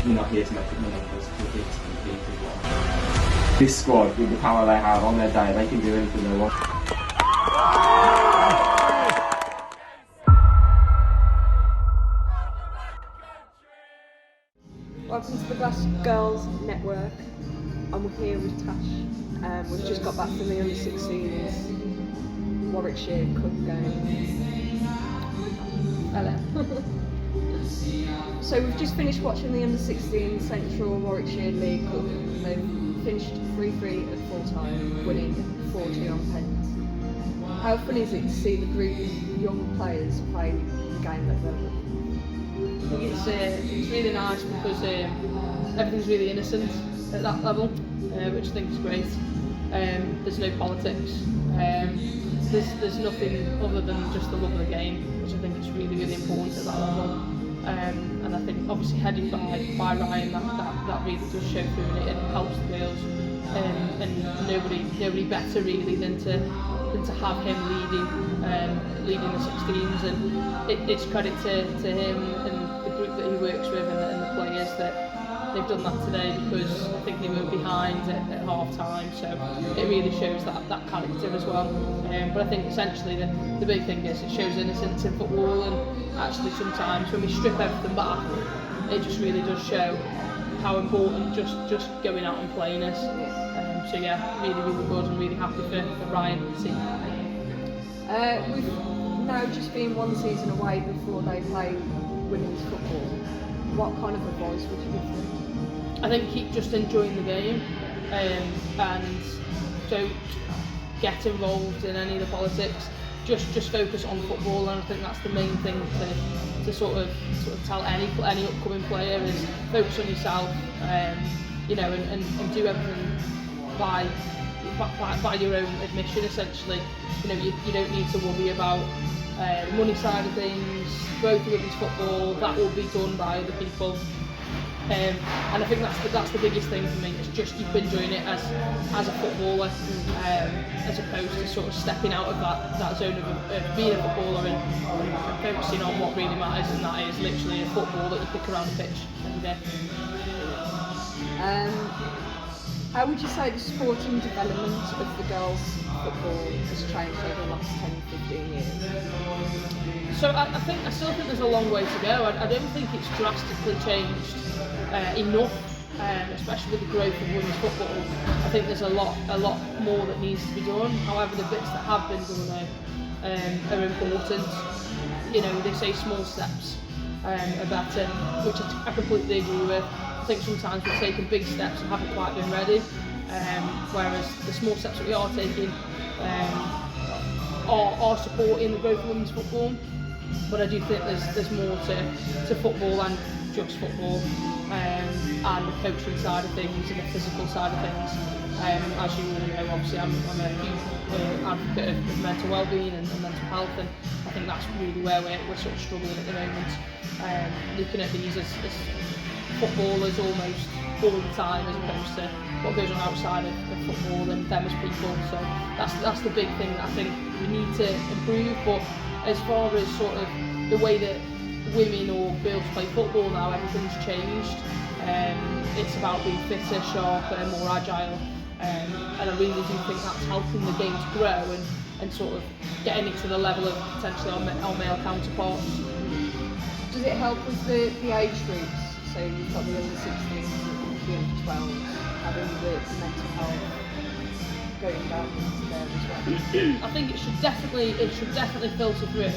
we're not here to make up the numbers, we're here to compete as well. This squad, with the power they have on their day, they can do anything they want. Welcome to the Glassgirls network. I'm here with Tash. We've just got back from the under-16s Warwickshire Cup game. Hello. So we've just finished watching the under-16 Central Warwickshire League Cup. They've finished 3-3 at full time, winning 4-2 on pens. How fun is it to see the group of young players play the game at level? I think it's really nice because everything's really innocent at that level, which I think is great. There's no politics. There's nothing other than just the love of the game, which I think is really, really important at that level. And I think obviously headed by Ryan, that really does show through, and it helps the girls. And nobody better really than to have him leading the 16s, and it's credit to him and the group that he works with and the players that they've done that today, because I think they were behind at half time, so it really shows that character as well. But I think essentially the big thing is it shows innocence in football, and actually sometimes when we strip everything back, it just really does show how important just going out and playing is. So yeah, really, really good, and really happy for Ryan and the team. We've now just been one season away before they play women's football. What kind of advice would you give them? I think keep just enjoying the game, and don't get involved in any of the politics. Just focus on football, and I think that's the main thing to sort of tell any upcoming player is focus on yourself, and do everything by your own admission. Essentially, you don't need to worry about the money side of things. Growth of women's football, that will be done by other people. And I think that's the biggest thing for me, is just keep enjoying it as a footballer, as opposed to sort of stepping out of that zone of being a footballer and focusing on what really matters, and that is literally a football that you pick around the pitch every day. How would you say the sporting development of the girls' football has changed over the last 10-15 years? So I still think there's a long way to go. I don't think it's drastically changed enough, especially with the growth of women's football. I think there's a lot more that needs to be done. However, the bits that have been done are important. They say small steps are better, which I completely agree with. I think sometimes we're taking big steps and haven't quite been ready, whereas the small steps that we are taking are supporting the growth of women's football. But I do think there's more to football and just football, and the coaching side of things and the physical side of things. As you all know, obviously I'm a huge advocate of mental well-being and mental health, and I think that's really where we're sort of struggling at the moment. Looking at these as footballers almost all the time, as opposed to what goes on outside of football and them as people. So that's the big thing that I think we need to improve. But as far as sort of the way that women or girls play football now, everything's changed. It's about being fitter, sharper, more agile, and I really do think that's helping the game to grow and sort of getting it to the level of potentially our male counterparts. Does it help with the age groups? So you've got the under-16s and the under-12s, having the mental health going down into there as well? I think it should definitely filter through.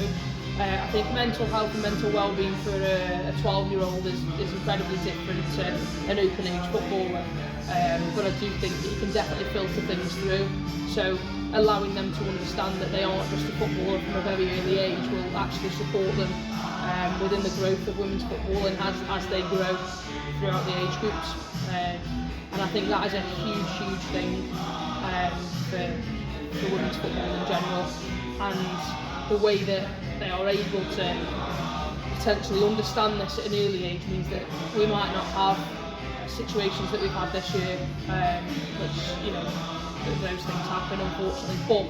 I think mental health and mental well-being for a 12-year-old is incredibly different to an open age footballer, but I do think that you can definitely filter things through. So allowing them to understand that they aren't just a footballer from a very early age will actually support them within the growth of women's football and as they grow throughout the age groups. And I think that is a huge thing for women's football in general, and the way that they are able to potentially understand this at an early age means that we might not have situations that we've had this year, which those things happen unfortunately, but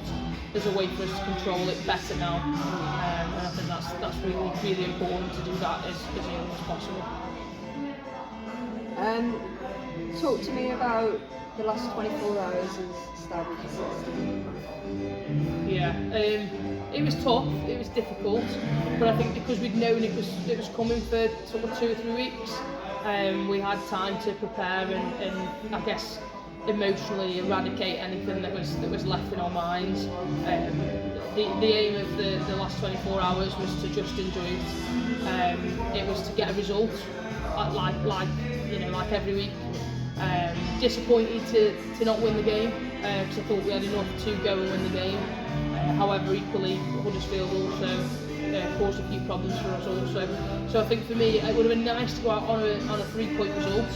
there's a way for us to control it better now, and I think that's really important to do that as early as possible. Talk to me about the last 24 hours as Stourbridge FC. Yeah, it was tough, it was difficult, but I think because we'd known it was coming for sort of 2 or 3 weeks, we had time to prepare and I guess emotionally eradicate anything that was left in our minds. The aim of the last 24 hours was to just enjoy it. It was to get a result, like every week. Disappointed to not win the game because I thought we had enough to go and win the game. However, equally, Huddersfield also caused a few problems for us also. So I think for me, it would have been nice to go out on a 3-point result.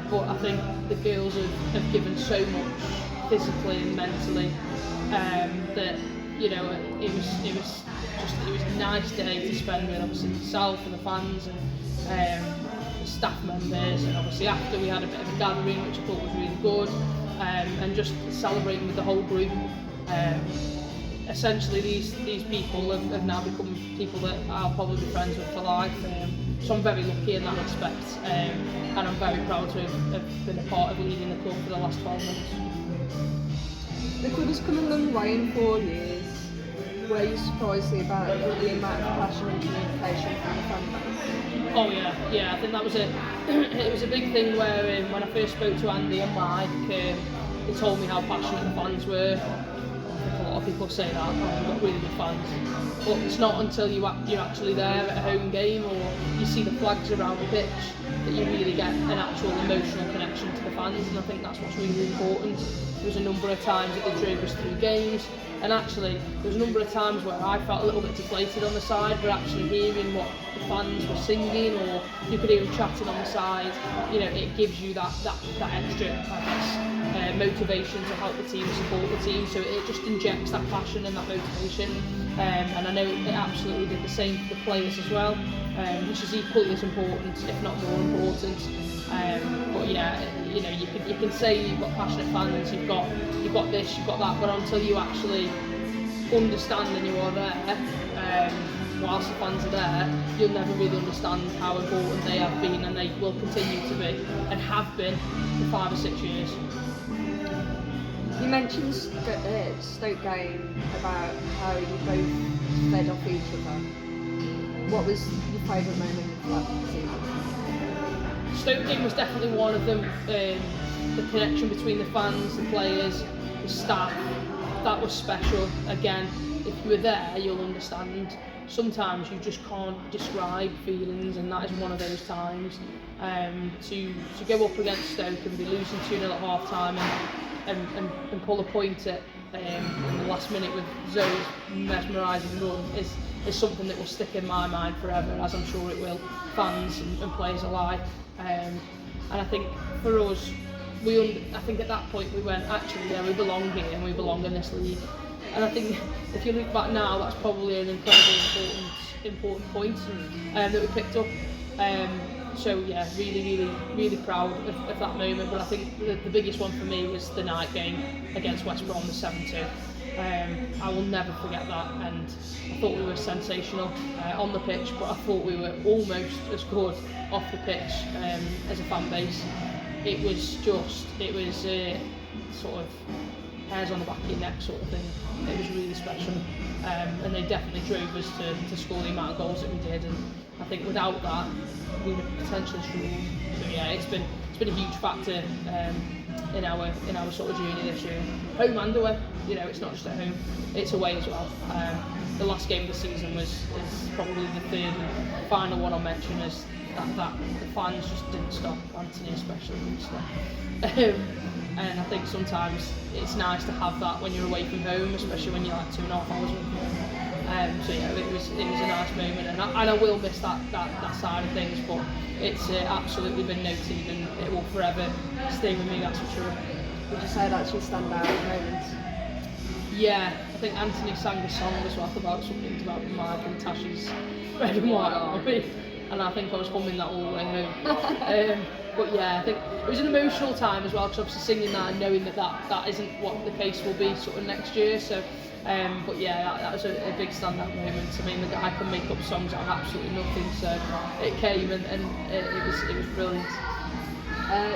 But I think the girls have given so much physically and mentally that it was a nice day to spend with obviously myself and the fans and the staff members, and obviously after we had a bit of a gathering which I thought was really good, and just celebrating with the whole group. Essentially these people have now become people that I'll probably be friends with for life. So I'm very lucky in that respect, and I'm very proud to have been a part of leading the club for the last 12 months. The club has come a long way in 4 years. Were you surprised about the amount of passion and communication from the fan base? Oh yeah, I think that was it was a big thing where when I first spoke to Andy and Mike, they told me how passionate the fans were. A lot of people say that, we've got really good fans, but it's not until you're actually there at a home game or you see the flags around the pitch that you really get an actual emotional connection to the fans, and I think that's what's really important. There was a number of times that they drove us through games, and actually there was a number of times where I felt a little bit deflated on the side, but actually hearing what the fans were singing, or you could hear them chatting on the side, it gives you that extra, I guess, motivation to help the team, support the team, so it just injects that passion and that motivation, and I know it absolutely did the same for the players as well, which is equally as important, if not more important. But yeah, you can say you've got passionate fans, you've got this, you've got that, but until you actually understand and you are there, whilst the fans are there, you'll never really understand how important they have been, and they will continue to be and have been for 5 or 6 years. You mentioned Stoke game about how you both fed off each other. What was your favourite moment of that season? Stoke game was definitely one of them. The connection between the fans, the players, the staff, that was special. Again, if you were there, you'll understand. Sometimes you just can't describe feelings, and that is one of those times. To go up against Stoke and be losing 2-0 at half time and pull a point in the last minute with Zoe's mesmerising run is something that will stick in my mind forever, as I'm sure it will, fans and players alike. And I think for us, I think at that point we went, actually, yeah, we belong here and we belong in this league. And I think if you look back now, that's probably an incredibly important point that we picked up. So yeah, really proud of that moment. But I think the biggest one for me was the night game against West Brom, the 7-2. I will never forget that, and I thought we were sensational on the pitch, but I thought we were almost as good off the pitch as a fan base. It was sort of hairs on the back of your neck sort of thing. It was really special, and they definitely drove us to score the amount of goals that we did, and I think without that we would have potentially struggled. So yeah, it's been a huge factor in our sort of journey this year, home and away. It's not just at home, it's away as well. The last game of the season is probably the third and final one I'll mention, is that the fans just didn't stop, Anthony especially didn't stop. And I think sometimes it's nice to have that when you're away from home, especially when you're like 2.5 hours away from home. So yeah, it was a nice moment, and I will miss that side of things, but it's absolutely been noted, and it will forever stay with me, that's for sure. Would you say that's your standout moment? Yeah, I think Anthony sang a song as well about something about Mike and Tash's red and white army, and I think I was humming that all the way home. But yeah, I think it was an emotional time as well, because obviously singing that and knowing that isn't what the case will be sort of next year. So, but yeah, that was a big standout moment. I mean, the guy can make up songs out of absolutely nothing, so it came and it was brilliant.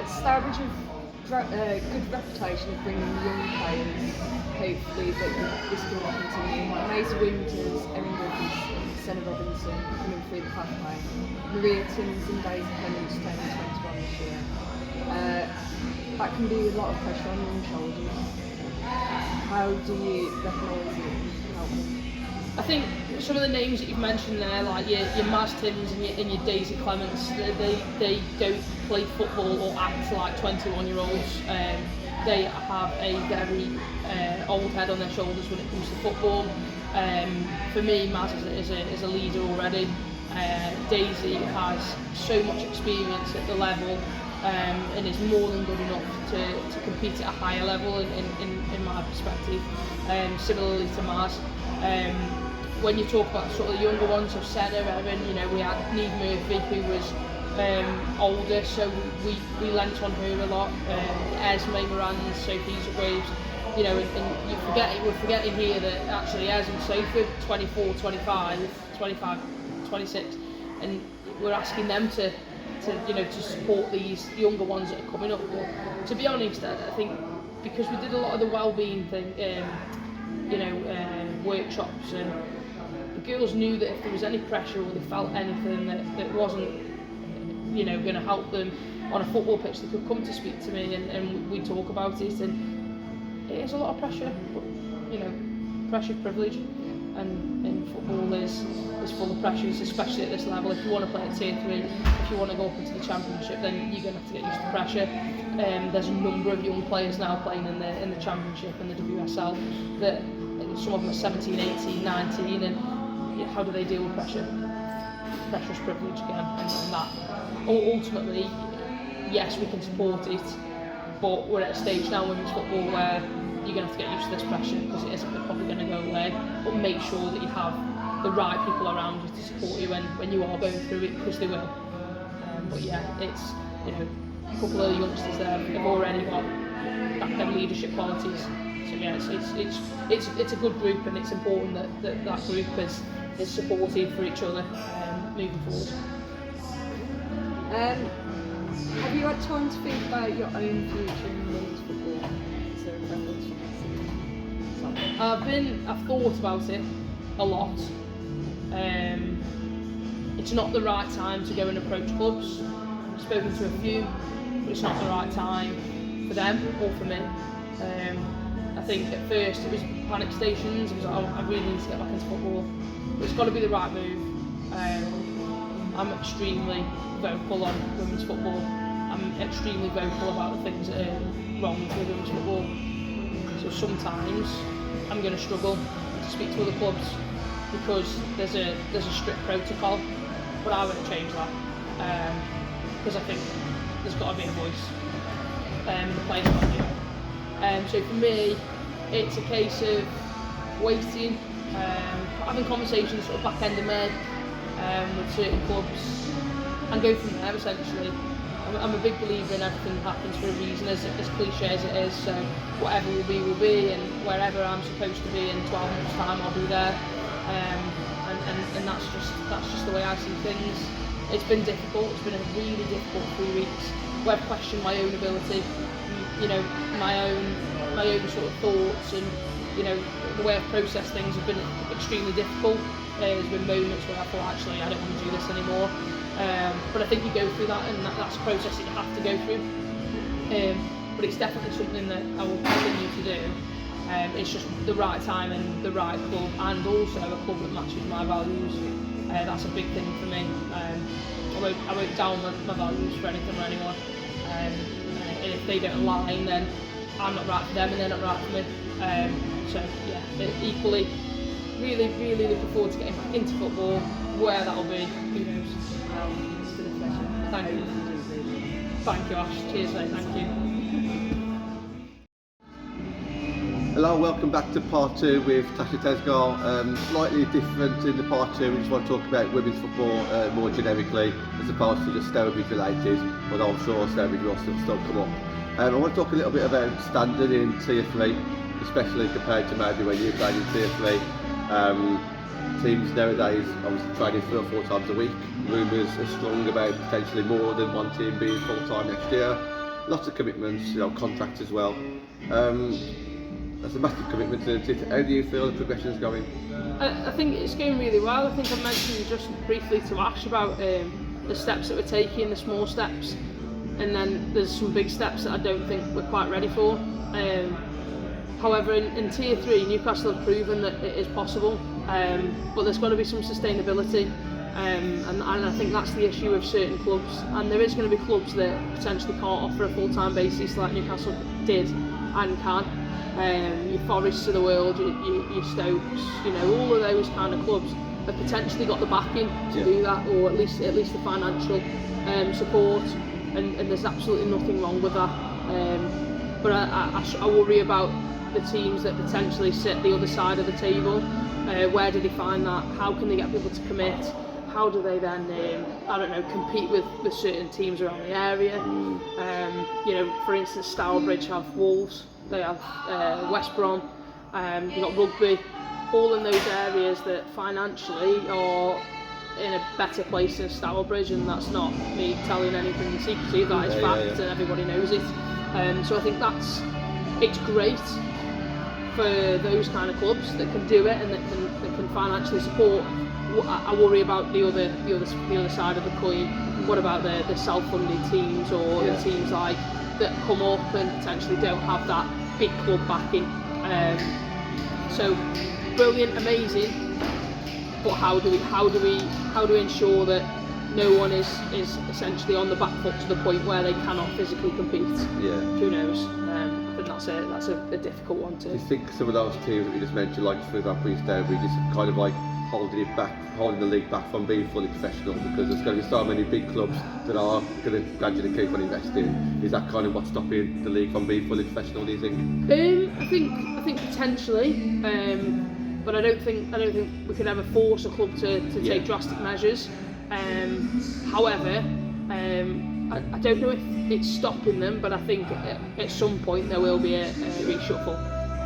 Stourbridge have good reputation of bringing young players, hopefully, but this can all continue. Maisie Winters, Erin Griffiths, Senna Robinson coming through the pathway. Maria Timms and Daisy Clements turning 21 this year. That can be a lot of pressure on young shoulders. How do you recognise it and help them? I think some of the names that you've mentioned there, like your Maz Timms and your Daisy Clements, they don't play football or act like 21-year-olds. They have a very old head on their shoulders when it comes to football. For me, Maz is a leader already. Daisy has so much experience at the level and is more than good enough to compete at a higher level in my perspective. Similarly to Maz. When you talk about sort of the younger ones, so Senna, Erin, we had Neeve Murphy, who was older, so we lent on her a lot. Esme Moran, Sophie's at Waves, and we're forgetting here that actually Es and Sophie, 24, 25, 26, and we're asking them to support these younger ones that are coming up. But to be honest, I think because we did a lot of the well-being thing, workshops, and the girls knew that if there was any pressure or they felt anything that wasn't going to help them on a football pitch, they could come to speak to me and we'd talk about it. And it is a lot of pressure, but pressure's privilege, and football is full of pressures, especially at this level. If you want to play at Tier 3, if you want to go up into the Championship, then you're going to have to get used to pressure. There's a number of young players now playing in the Championship and the WSL that some of them are 17, 18, 19, and how do they deal with pressure? Pressure's privilege again, and that ultimately, yes, we can support it, but we're at a stage now in women's football where you're going to have to get used to this pressure because it isn't probably going to go away. But make sure that you have the right people around you to support you when you are going through it, because they will. But yeah, it's a couple of the youngsters there have already got them leadership qualities. So yeah, it's a good group, and it's important that group is supportive for each other moving forward. Have you had time to think about your own future in women's football? Is there a preference? I've thought about it a lot. It's not the right time to go and approach clubs. I've spoken to a few, but it's not the right time for them or for me. I think at first it was panic stations. It was like, I really need to get back into football. But it's got to be the right move. I'm extremely vocal on women's football. I'm extremely vocal about the things that are wrong with women's football. So sometimes I'm going to struggle to speak to other clubs because there's a strict protocol, but I won't change that because I think there's got to be a voice playing about you. So for me, it's a case of waiting, having conversations sort of back end of May with certain clubs, and go from there essentially. I'm a big believer in everything happens for a reason, as cliche as it is. So whatever will be, and wherever I'm supposed to be in 12 months' time, I'll be there. And that's just the way I see things. It's been difficult. It's been a really difficult 3 weeks where I've questioned my own ability, my own sort of thoughts, and the way I've processed things have been extremely difficult. There's been moments where I thought, actually, I don't want to do this anymore. But I think you go through that, and that's a process that you have to go through. But it's definitely something that I will continue to do. It's just the right time and the right club, and also a club that matches my values. That's a big thing for me. I won't down my values for anything or anyone. And if they don't align, then I'm not right for them, and they're not right for me. So yeah, equally, really, really looking forward to getting back into football. Where that'll be, who knows? It's been a pleasure. Thank you. Thank you, Ash. Cheers, mate. Thank you. Hello, welcome back to part 2 with Tash Tezgel. Slightly different in the part 2, we just want to talk about women's football more generically, as opposed to just Stourbridge related, but I'm sure Stourbridge will still come up. I want to talk a little bit about standard in Tier 3, especially compared to maybe when you played in Tier 3. teams nowadays obviously training 3 or 4 times a week. Rumours are strong about potentially more than one team being full time next year. Lots of commitments, contracts as well. That's a massive commitment to it. How do you feel the progression is going? I think it's going really well. I think I mentioned just briefly to Ash about the steps that we're taking, the small steps, and then there's some big steps that I don't think we're quite ready for. However, in Tier 3, Newcastle have proven that it is possible, but there's got to be some sustainability, and I think that's the issue with certain clubs. And there is going to be clubs that potentially can't offer a full-time basis like Newcastle did and can. Your Forests of the world, your Stokes, all of those kind of clubs have potentially got the backing to do that, or at least the financial support, and there's absolutely nothing wrong with that. But I worry about the teams that potentially sit the other side of the table. Where do they find that? How can they get people to commit? How do they then, compete with certain teams around the area? For instance, Stourbridge have Wolves, they have West Brom, you've got rugby, all in those areas that financially are in a better place than Stourbridge, and that's not me telling anything secretive, that is fact, and everybody knows it. So I think it's great for those kind of clubs that can do it and that can financially support. I worry about the other side of the coin. What about the self-funded teams, or the teams like that come up and potentially don't have that big club backing? So brilliant, amazing, but how do we ensure that no one is essentially on the back foot to the point where they cannot physically compete? Yeah. Who knows? I think that's a difficult one to. Do you think some of those teams that we just mentioned, like for example Stourbridge, is kind of like holding the league back from being fully professional, because there's going to be so many big clubs that are going to gradually keep on investing? Is that kind of what's stopping the league from being fully professional, do you think? I think potentially, but I don't think we could ever force a club to take drastic measures. However, I don't know if it's stopping them, but I think at some point there will be a reshuffle,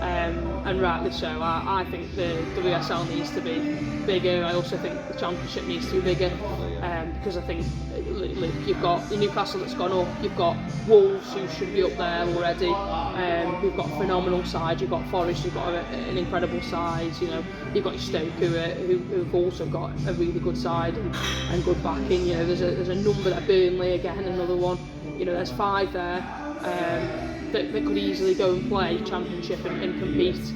and rightly so. I think the WSL needs to be bigger. I also think the Championship needs to be bigger, because I think you've got the Newcastle that's gone up, you've got Wolves who should be up there already, we've got a phenomenal side, you've got Forest who've got an incredible side, you've got your Stoke who've also got a really good side and good backing. There's a number there, Burnley again, another one. There's 5 there that could easily go and play Championship and compete.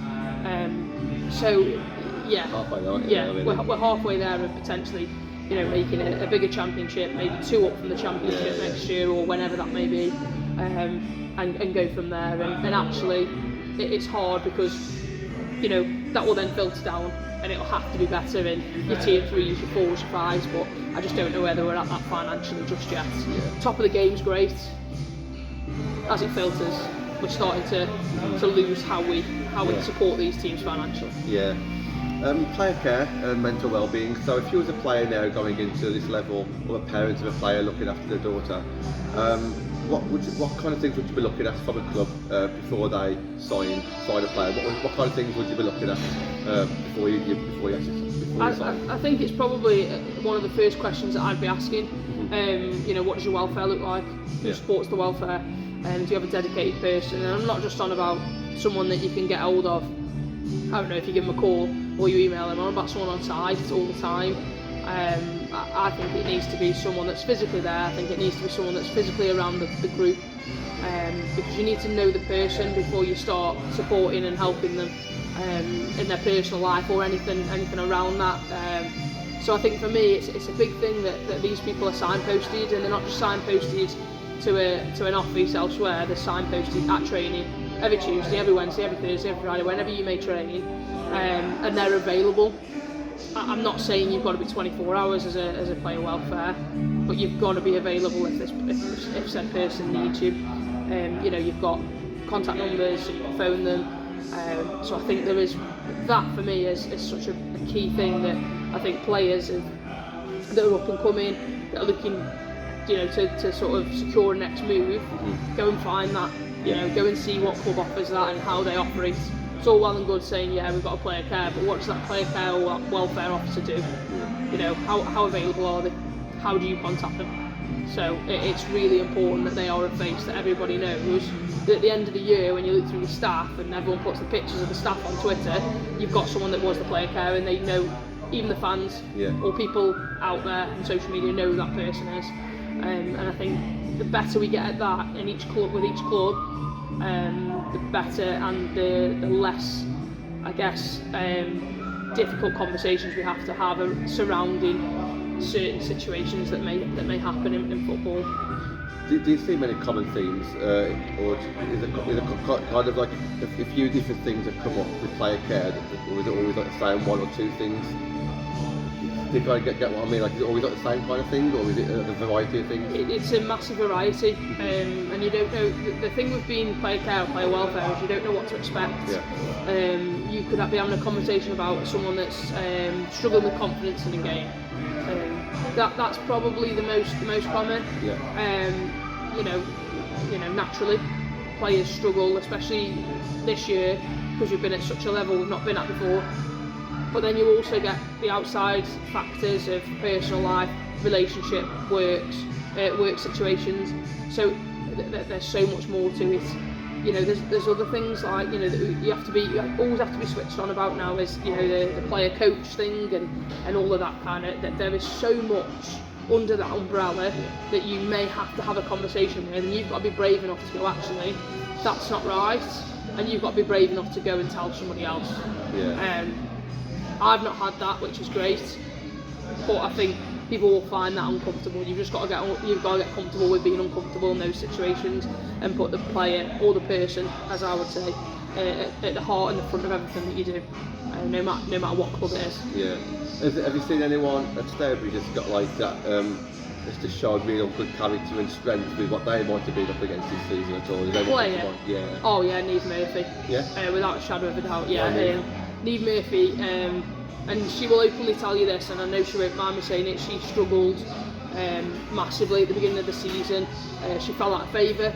We're halfway there of potentially making a bigger Championship, maybe 2 up from the Championship next year or whenever that may be, and go from there. And actually it's hard because that will then filter down and it'll have to be better in your Tier 3s, your 4s, your 5s, but I just don't know whether we're at that financially just yet. Top of the game's great. As it filters, we're starting to lose how we support these teams financially. Yeah. Player care and mental well-being. So if you was a player now going into this level, or a parent of a player looking after their daughter, what kind of things would you be looking at from a club before they sign a player? What kind of things would you be looking at before you sign? I think it's probably one of the first questions that I'd be asking. What does your welfare look like? Who supports the welfare? Do you have a dedicated person? And I'm not just on about someone that you can get hold of, I don't know, if you give them a call or you email them. I'm about someone on site all the time. I think it needs to be someone that's physically there. I think it needs to be someone that's physically around the group, because you need to know the person before you start supporting and helping them in their personal life or anything around that. So I think for me it's a big thing that these people are signposted, and they're not just signposted to an office elsewhere. They're signposted at training every Tuesday, every Wednesday, every Thursday, every Friday, whenever you may train, and they're available. I'm not saying you've got to be 24 hours as a player welfare, but you've got to be available if said person needs you. You've got contact numbers, so you can phone them. So I think there is that for me is such a key thing that I think players that are up and coming, that are looking to sort of secure a next move, go and find that. Go and see what club offers that and how they operate, it's all well and good saying, yeah, we've got a player care, but what does that player care or welfare officer do? You know, how available are they? How do you contact them? So it's really important that they are a face that everybody knows. That at the end of the year, when you look through your staff and everyone puts the pictures of the staff on Twitter, you've got someone that was the player care, and they know, even the fans or people out there on social media know who that person is. And I think the better we get at that in each club, with each club, the better and the less, I guess, difficult conversations we have to have surrounding certain situations that may happen in football. Do you see many common themes, or is it kind of like a few different things that come up with player care, or is it always like the same one or two things? Do you kind of get what I mean? Like, is it always like the same kind of thing, or is it a variety of things? It's a massive variety, and you don't know. The thing with being player care or player welfare is you don't know what to expect. Yeah. You could be having a conversation about someone that's struggling with confidence in a game. That's probably the most common. Yeah. You know, naturally, players struggle, especially this year, because we've been at such a level we've not been at before. But then you also get the outside factors of personal life, relationship, work situations. So there's so much more to it. You know, there's other things like, you know, that you always have to be switched on about now, is, you know, the player coach thing and all of that kind of, that there is so much under that umbrella that you may have to have a conversation with, and you've got to be brave enough to go, actually, that's not right, and you've got to be brave enough to go and tell somebody else. Yeah. I've not had that, which is great, but I think people will find that uncomfortable. You've got to get comfortable with being uncomfortable in those situations, and put the player or the person, as I would say, at the heart and the front of everything that you do, no matter what club it is. Yeah. Have you seen anyone at Stourbridge that's got like that, that's just showed real good character and strength with what they might have been up against this season at all? Player? Yeah. Oh yeah, Neeve Murphy. Yeah. Without a shadow of a doubt. Yeah. Neeve Murphy, and she will openly tell you this, and I know she won't mind me saying it, she struggled massively at the beginning of the season. She fell out of favour,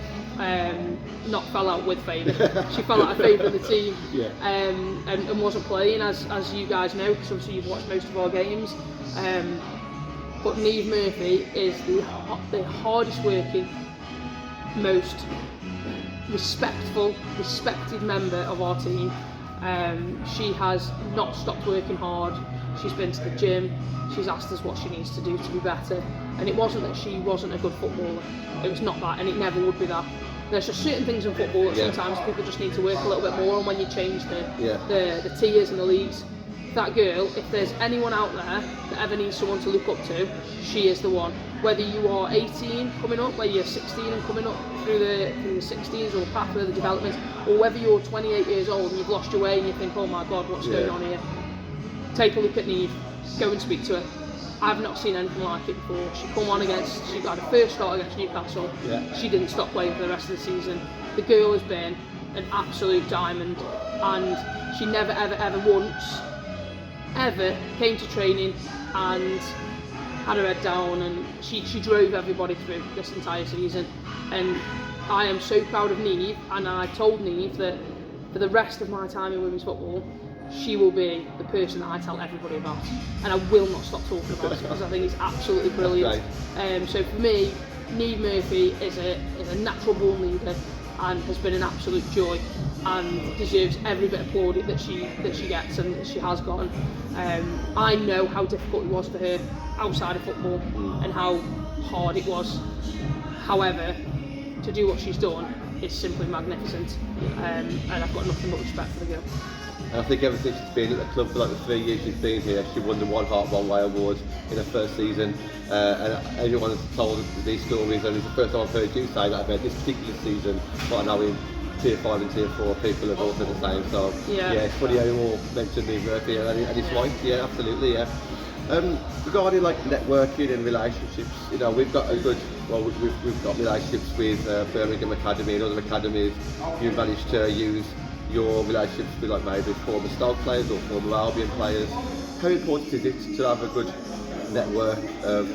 not fell out with favour, she fell out of favour in the team, and wasn't playing, as you guys know, because obviously you've watched most of our games. But Neeve Murphy is the hardest working, most respected member of our team. She has not stopped working hard. She's been to the gym. She's asked us what she needs to do to be better. And it wasn't that she wasn't a good footballer. It was not that, and it never would be that. There's just certain things in football that sometimes people just need to work a little bit more on when you change the tiers and the leagues. That girl, if there's anyone out there that ever needs someone to look up to, she is the one. Whether you are 18 coming up, whether you're 16 and coming up through the 60s or pathway of the development, or whether you're 28 years old and you've lost your way and you think, oh my God, what's going on here? Take a look at Neeve, go and speak to her. I've not seen anything like it before. She had a first start against Newcastle. Yeah. She didn't stop playing for the rest of the season. The girl has been an absolute diamond, and she never ever once came to training and had her head down, and she drove everybody through this entire season. And I am so proud of Neeve, and I told Neeve that for the rest of my time in women's football, she will be the person that I tell everybody about, and I will not stop talking about it, because I think it's absolutely brilliant. So for me, Neeve Murphy is a natural born leader, and has been an absolute joy, and deserves every bit of plaudit that she gets and that she has gotten. I know how difficult it was for her outside of football and how hard it was. However, to do what she's done is simply magnificent, and I've got nothing but respect for the girl. And I think ever since she's been at the club for like the 3 years she's been here, she won the One Heart One Way award in her first season, and everyone has told these stories, and it's the first time I've heard you say that about this particular season, but I know in Tier 5 and Tier 4 people have all said the same, so yeah, it's funny how you all mentioned Neeve Murphy, and it's right, yeah, absolutely, yeah. Regarding like networking and relationships, you know, we've got we've got relationships with Birmingham Academy and other academies. You've managed to use your relationships with like maybe former Stoke players or former Albion players. How important is it to have a good network of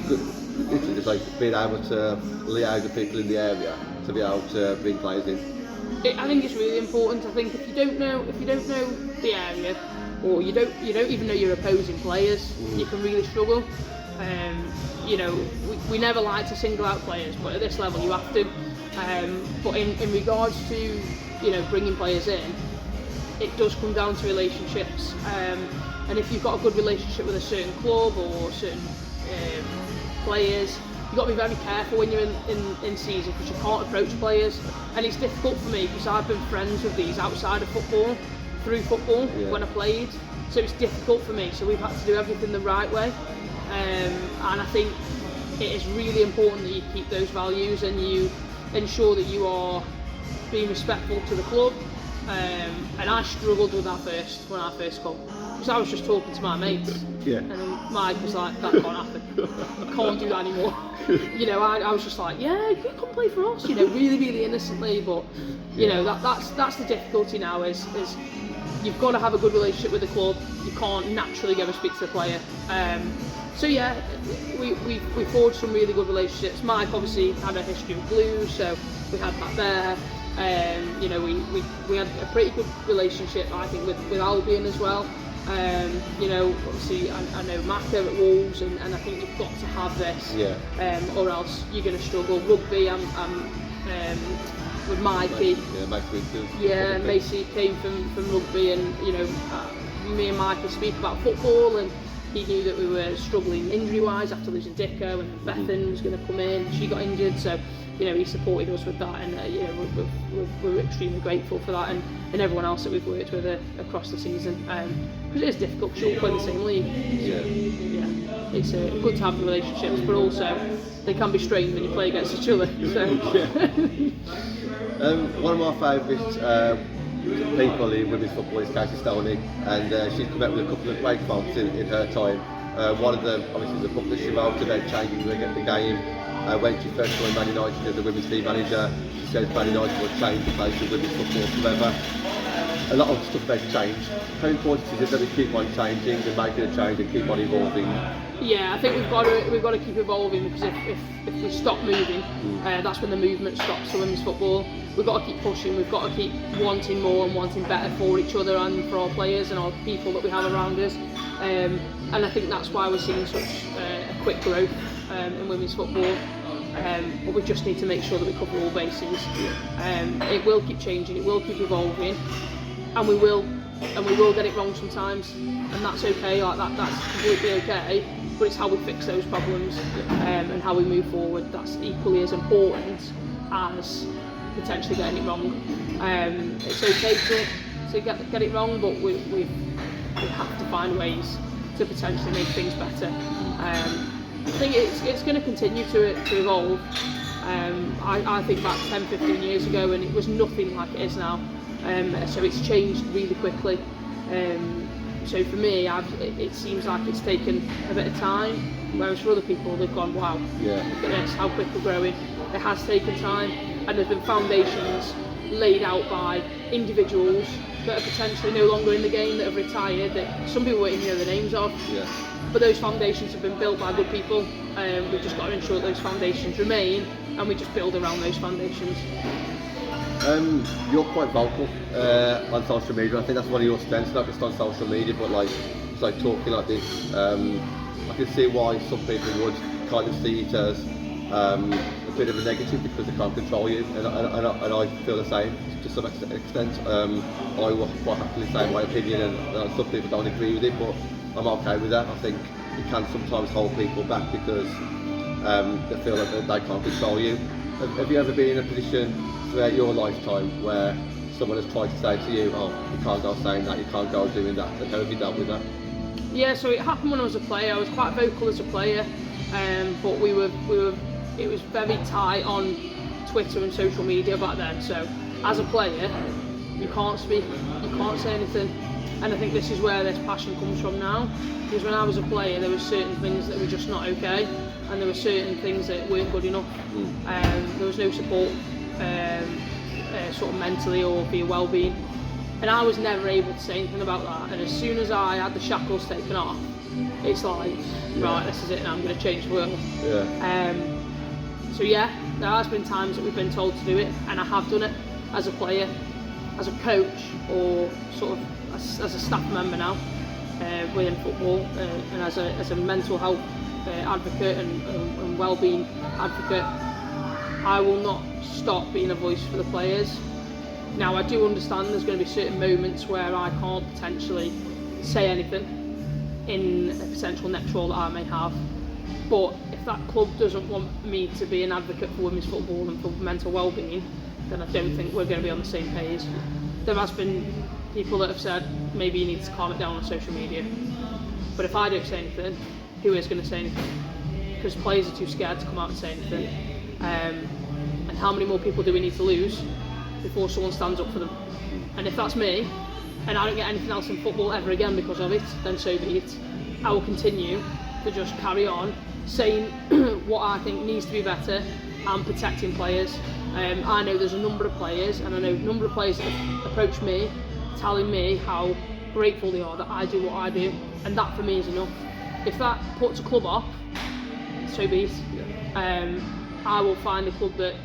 just like being able to liaise with people in the area? to be able to bring players in? I think it's really important. I think if you don't know the area, or you don't even know your opposing players, you can really struggle. You know, we never like to single out players, but at this level you have to. But in regards to, you know, bringing players in, it does come down to relationships. And if you've got a good relationship with a certain club or certain players, you've got to be very careful when you're in season, because you can't approach players. And it's difficult for me because I've been friends with these outside of football, through football, when I played. So it's difficult for me. So we've had to do everything the right way. And I think it is really important that you keep those values and you ensure that you are being respectful to the club. And I struggled with that when I first come, because I was just talking to my mates, and then Mike was like, that can't happen, you can't do that anymore. You know, I was just like, yeah, you can come play for us, you know, really, really innocently. But you know, that's the difficulty now, is you've got to have a good relationship with the club. You can't naturally go and speak to the player. So yeah, we forged some really good relationships. Mike obviously had a history with Blues, so we had that there. You know, we had a pretty good relationship, I think, with Albion as well. You know, obviously I know Macca at Wolves, and I think you've got to have this, or else you're going to struggle. Rugby, I'm with Mikey. Yeah, Macy came from rugby, and you know, me and Mike would speak about football, and he knew that we were struggling injury-wise after losing Dicko, and Bethan was going to come in. She got injured, so you know, he supported us with that, and you know, we're extremely grateful for that, and everyone else that we've worked with across the season. Because it is difficult, because you all play the same league. Yeah, it's good to have the relationships, but also they can be strained when you play against each other. So. One of my favourite people in women's football is Casey Stoney, and she's come out with a couple of great quotes in her time. One of them, obviously, the book that she wrote about changing the game. When she first joined Man United as the women's team manager, she says Man United will change the face of women's football forever. A lot of stuff about change. How important is it that we keep on changing and making a change and keep on evolving? Yeah, I think we've got to keep evolving, because if we stop moving, that's when the movement stops for women's football. We've got to keep pushing. We've got to keep wanting more and wanting better for each other and for our players and our people that we have around us. And I think that's why we're seeing such a quick growth in women's football. But we just need to make sure that we cover all bases. It will keep changing. It will keep evolving, and we will get it wrong sometimes, and that's okay. Like that's completely okay. But it's how we fix those problems and how we move forward. That's equally as important as potentially getting it wrong. It's okay to get it wrong, but we have to find ways to potentially make things better. I think it's going to continue to evolve. I think back 10-15 years ago, and it was nothing like it is now. So it's changed really quickly. So for me, it seems like it's taken a bit of time, whereas for other people, they've gone, wow, look at this, how quick we're growing. It has taken time, and there's been foundations laid out by individuals that are potentially no longer in the game, that have retired, that some people won't even know the names of. But those foundations have been built by good people. We've just got to ensure that those foundations remain, and we just build around those foundations. You're quite vocal on social media. I think that's one of your strengths, not just on social media, but like talking like this. I can see why some people would kind of see it as a bit of a negative, because they can't control you, and I feel the same to some extent. I will quite happily say my opinion, and some people don't agree with it, but I'm okay with that. I think it can sometimes hold people back because they feel like they can't control you. Have you ever been in a position throughout your lifetime where someone has tried to say to you, oh, you can't go saying that, you can't go doing that, and how have you dealt with that? Yeah, so it happened when I was a player. I was quite vocal as a player, but it was very tight on Twitter and social media back then. So as a player, you can't speak, you can't say anything. And I think this is where this passion comes from now, because when I was a player, there were certain things that were just not okay, and there were certain things that weren't good enough. There was no support, sort of mentally or for your well-being, and I was never able to say anything about that. And as soon as I had the shackles taken off, it's like, right, this is it now, I'm going to change the world. So yeah, there has been times that we've been told to do it, and I have done it as a player, as a coach, or sort of as a staff member now within football, and as a mental health advocate and well-being advocate. I will not stop being a voice for the players. Now, I do understand there's going to be certain moments where I can't potentially say anything in a potential next role that I may have, but if that club doesn't want me to be an advocate for women's football and for mental well-being, then I don't think we're going to be on the same page. There has been people that have said maybe you need to calm it down on social media, but if I don't say anything, who is going to say anything? Because players are too scared to come out and say anything. And how many more people do we need to lose before someone stands up for them? And if that's me, and I don't get anything else in football ever again because of it, then so be it. I will continue to just carry on saying what I think needs to be better and protecting players. I know there's a number of players, and I know a number of players that have approached me telling me how grateful they are that I do what I do, and that for me is enough. If that puts a club off, so be it. I will find a club that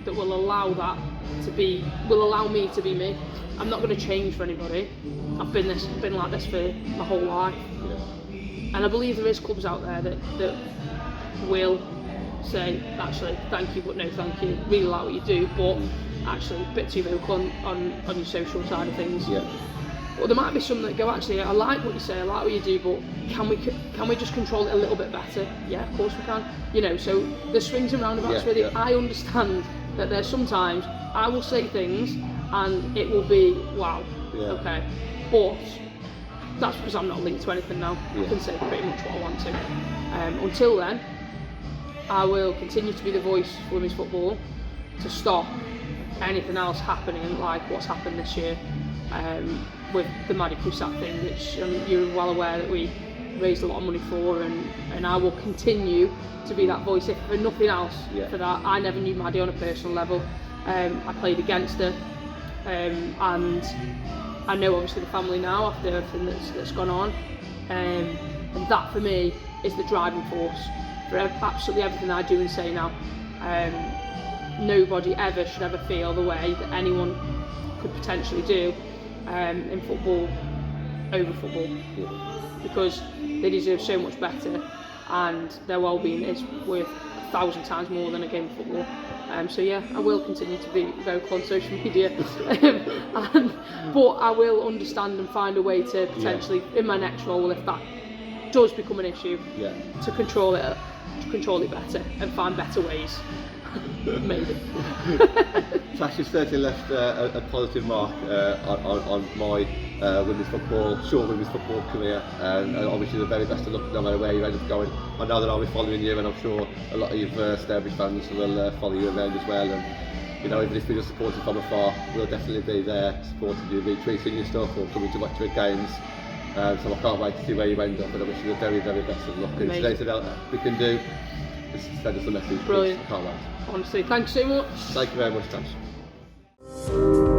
will allow that to be, will allow me to be me. I'm not going to change for anybody. I've been like this for my whole life, and I believe there is clubs out there that will say, actually, thank you, but no thank you. Really like what you do, but actually a bit too vocal on your social side of things. Yeah. Or there might be some that go, actually, I like what you say, I like what you do, but can we just control it a little bit better? Yeah, of course we can. You know, so there's swings and roundabouts with it. I understand that there's sometimes I will say things and it will be, wow, okay. But that's because I'm not linked to anything now. I can say pretty much what I want to. Until then, I will continue to be the voice for women's football to stop anything else happening like what's happened this year. With the Maddie Cusack thing, which you're well aware that we raised a lot of money for, and I will continue to be that voice, if for nothing else, for that. I never knew Maddie on a personal level. I played against her, and I know obviously the family now after everything that's gone on, and that for me is the driving force for absolutely everything I do and say now. Nobody ever should ever feel the way that anyone could potentially do in football over football, because they deserve so much better, and their well-being is worth 1,000 times more than a game of football. So yeah, I will continue to be vocal on social media, but I will understand and find a way to potentially in my next role, if that does become an issue, to control it better and find better ways. Maybe. Tash has certainly left a positive mark on my short women's football career, and obviously the very best of luck no matter where you end up going. I know that I'll be following you, and I'm sure a lot of you Stourbridge fans will follow you around as well. And you know, even if we're just supporting from afar, we'll definitely be there supporting you, retweeting your stuff or coming to watch your games. So I can't wait to see where you end up, and I wish you the very, very best of luck. And today's about we can do is send us a message. Brilliant. I can't wait. Honestly, thanks so much. Thank you very much, Tash.